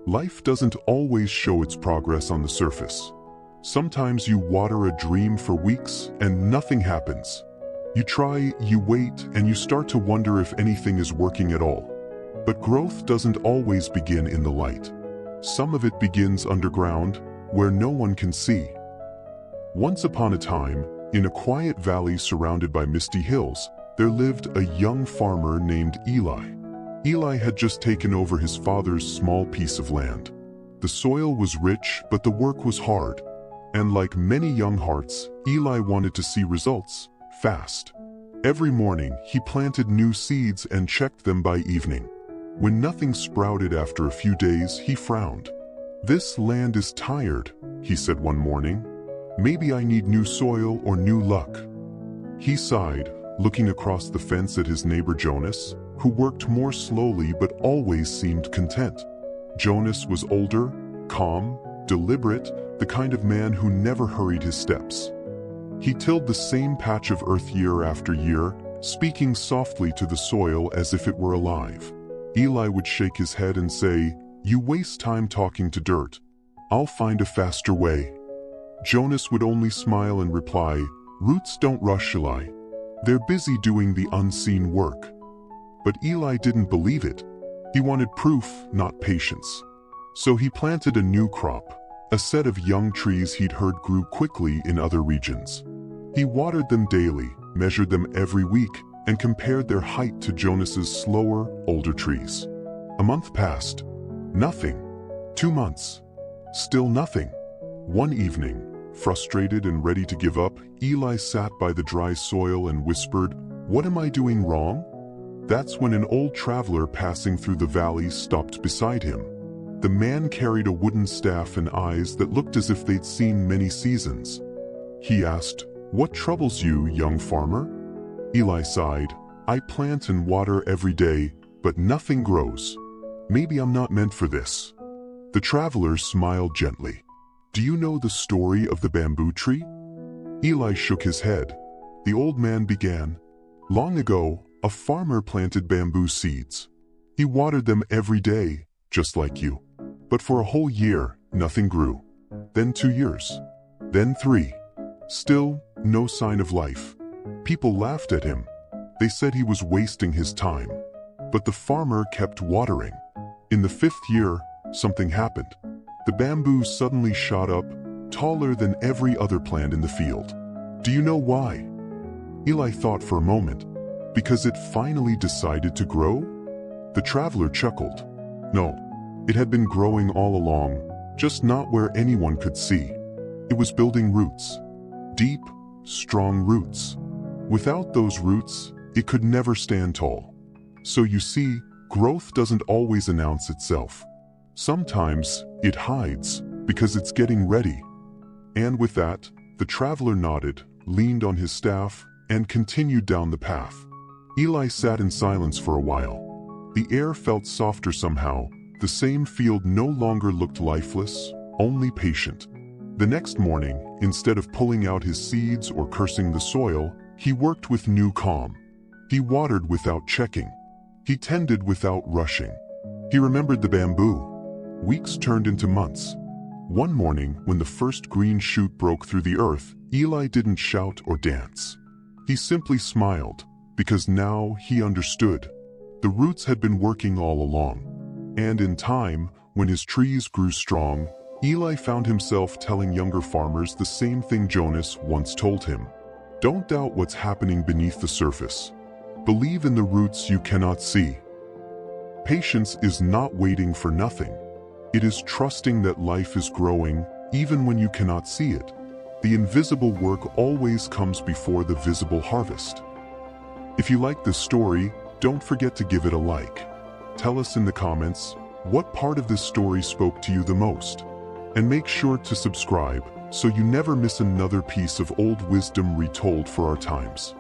Life doesn't always show its progress on the surface. Sometimes you water a dream for weeks and nothing happens. You try, you wait, and you start to wonder if anything is working at all. But growth doesn't always begin in the light. Some of it begins underground, where no one can see. Once upon a time, in a quiet valley surrounded by misty hills, there lived a young farmer named Eli. Eli had just taken over his father's small piece of land. The soil was rich, but the work was hard. And like many young hearts, Eli wanted to see results, fast. Every morning, he planted new seeds and checked them by evening. When nothing sprouted after a few days, he frowned. "This land is tired," he said one morning. "Maybe I need new soil or new luck." He sighed, looking across the fence at his neighbor Jonas, who worked more slowly but always seemed content. Jonas was older, calm, deliberate, the kind of man who never hurried his steps. He tilled the same patch of earth year after year, speaking softly to the soil as if it were alive. Eli would shake his head and say, "You waste time talking to dirt. I'll find a faster way." Jonas would only smile and reply, "Roots don't rush, Eli. They're busy doing the unseen work." But Eli didn't believe it. He wanted proof, not patience. So he planted a new crop, a set of young trees he'd heard grew quickly in other regions. He watered them daily, measured them every week, and compared their height to Jonas's slower, older trees. A month passed. Nothing. 2 months. Still nothing. One evening, frustrated and ready to give up, Eli sat by the dry soil and whispered, "What am I doing wrong?" That's when an old traveler passing through the valley stopped beside him. The man carried a wooden staff and eyes that looked as if they'd seen many seasons. He asked, "What troubles you, young farmer?" Eli sighed, "I plant and water every day, but nothing grows. Maybe I'm not meant for this." The traveler smiled gently. "Do you know the story of the bamboo tree?" Eli shook his head. The old man began, "Long ago, a farmer planted bamboo seeds. He watered them every day, just like you. But for a whole year, nothing grew. Then 2 years. Then 3. Still, no sign of life. People laughed at him. They said he was wasting his time. But the farmer kept watering. In the 5th year, something happened. The bamboo suddenly shot up, taller than every other plant in the field. Do you know why?" Eli thought for a moment. "Because it finally decided to grow?" The traveler chuckled. "No, it had been growing all along, just not where anyone could see. It was building roots. Deep, strong roots. Without those roots, it could never stand tall. So you see, growth doesn't always announce itself. Sometimes it hides because it's getting ready." And with that, the traveler nodded, leaned on his staff, and continued down the path. Eli sat in silence for a while. The air felt softer somehow. The same field no longer looked lifeless, only patient. The next morning, instead of pulling out his seeds or cursing the soil, he worked with new calm. He watered without checking. He tended without rushing. He remembered the bamboo. Weeks turned into months. One morning, when the first green shoot broke through the earth, Eli didn't shout or dance. He simply smiled, because now he understood. The roots had been working all along. And in time, when his trees grew strong, Eli found himself telling younger farmers the same thing Jonas once told him. Don't doubt what's happening beneath the surface. Believe in the roots you cannot see. Patience is not waiting for nothing. It is trusting that life is growing, even when you cannot see it. The invisible work always comes before the visible harvest. If you like this story, don't forget to give it a like. Tell us in the comments, what part of this story spoke to you the most? And make sure to subscribe, so you never miss another piece of old wisdom retold for our times.